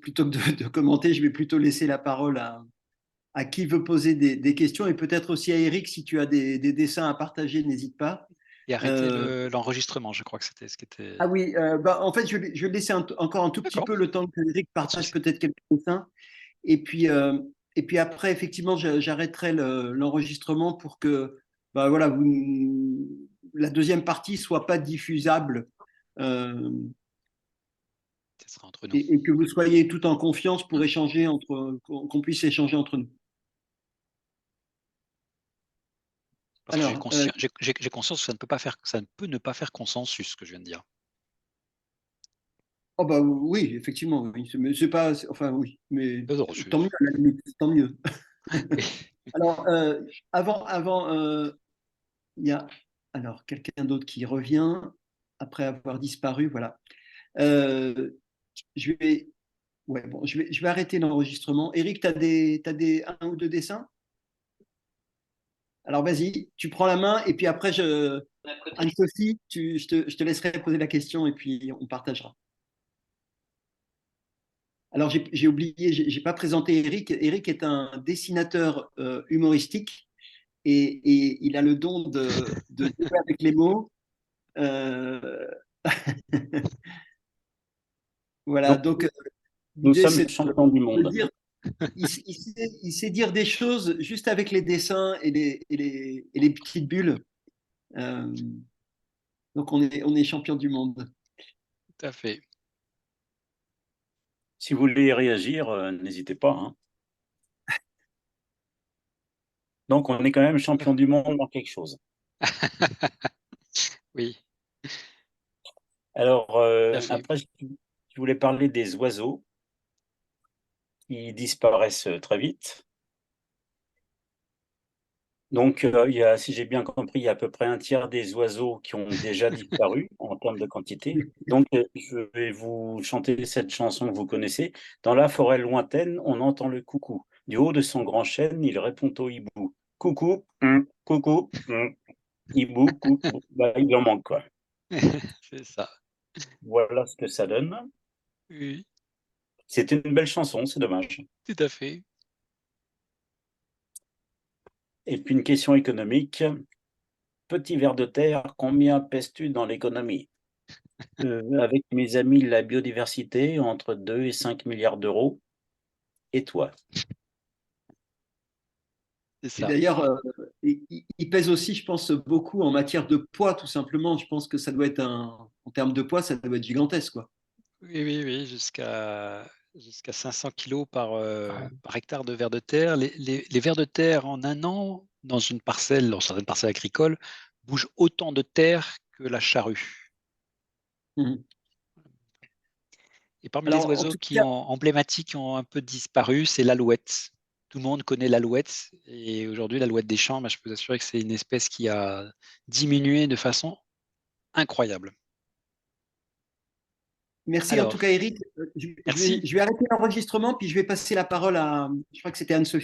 plutôt que de commenter, je vais plutôt laisser la parole à qui veut poser des questions et peut-être aussi à Eric si tu as des dessins à partager, n'hésite pas. Et arrêter Euh, l'enregistrement, je crois que c'était ce qui était. ah oui, en fait, je vais laisser encore un tout petit D'accord, peu le temps que Eric pas de partage souci. peut-être quelques dessins. Et puis, euh, et puis après, effectivement, j'arrêterai l'enregistrement pour que voilà, la deuxième partie soit pas diffusable euh, Ce sera entre nous. et que vous soyez tout en confiance pour échanger qu'on puisse échanger entre nous. Parce que Alors, j'ai conscience que ça ne peut ne pas faire consensus, ce que je viens de dire. oh bah oui, effectivement, oui, mais c'est pas, enfin oui, mais Non, tant mieux, à la limite, tant mieux. oui. Alors, avant, il y a alors quelqu'un d'autre qui revient après avoir disparu, voilà. Euh, je vais, ouais, bon, je vais arrêter l'enregistrement. Eric, t'as des un ou deux dessins? Alors vas-y, tu prends la main et puis après, Anne-Sophie, je te laisserai poser la question et puis on partagera. Alors j'ai oublié, j'ai pas présenté Eric. Eric est un dessinateur humoristique et il a le don de jouer avec les mots. Euh, voilà, Donc, donc nous l'idée sommes c'est champions du de monde. dire, il sait dire des choses juste avec les dessins et les petites bulles. Euh, donc on est champion du monde. Tout à fait. Si vous voulez réagir, n'hésitez pas, hein. Donc, on est quand même champion du monde dans quelque chose. Oui, Alors, tout à fait. après, je voulais parler des oiseaux qui disparaissent très vite. Donc, il y a, si j'ai bien compris, il y a à peu près un tiers des oiseaux qui ont déjà disparu en termes de quantité. Donc, je vais vous chanter cette chanson que vous connaissez. Dans la forêt lointaine, on entend le coucou. Du haut de son grand chêne, il répond au hibou. Coucou, coucou, hibou, coucou. Bah, il en manque, quoi. C'est ça. Voilà ce que ça donne. Oui, C'était une belle chanson, c'est dommage. tout à fait. Et puis une question économique. Petit ver de terre, combien pèses-tu dans l'économie? Avec mes amis, la biodiversité, entre 2 et 5 milliards d'euros. Et toi? C'est Et ça. d'ailleurs, il pèse aussi, je pense, beaucoup en matière de poids, tout simplement. Je pense que ça doit être en termes de poids, ça doit être gigantesque, quoi. Oui, oui, oui, jusqu'à 500 kilos par hectare de vers de terre. Les vers de terre en un an, dans une parcelle, dans certaines parcelles agricoles, bougent autant de terre que la charrue. Mhm. Et parmi les Alors, en oiseaux tout qui cas, ont emblématiques qui ont un peu disparu, c'est l'alouette. Tout le monde connaît l'alouette. Et aujourd'hui, l'alouette des champs, bah, je peux vous assurer que c'est une espèce qui a diminué de façon incroyable. Merci en tout Alors, cas, Eric. merci. Je vais arrêter l'enregistrement, puis je vais passer la parole à, je crois que c'était Anne-Sophie.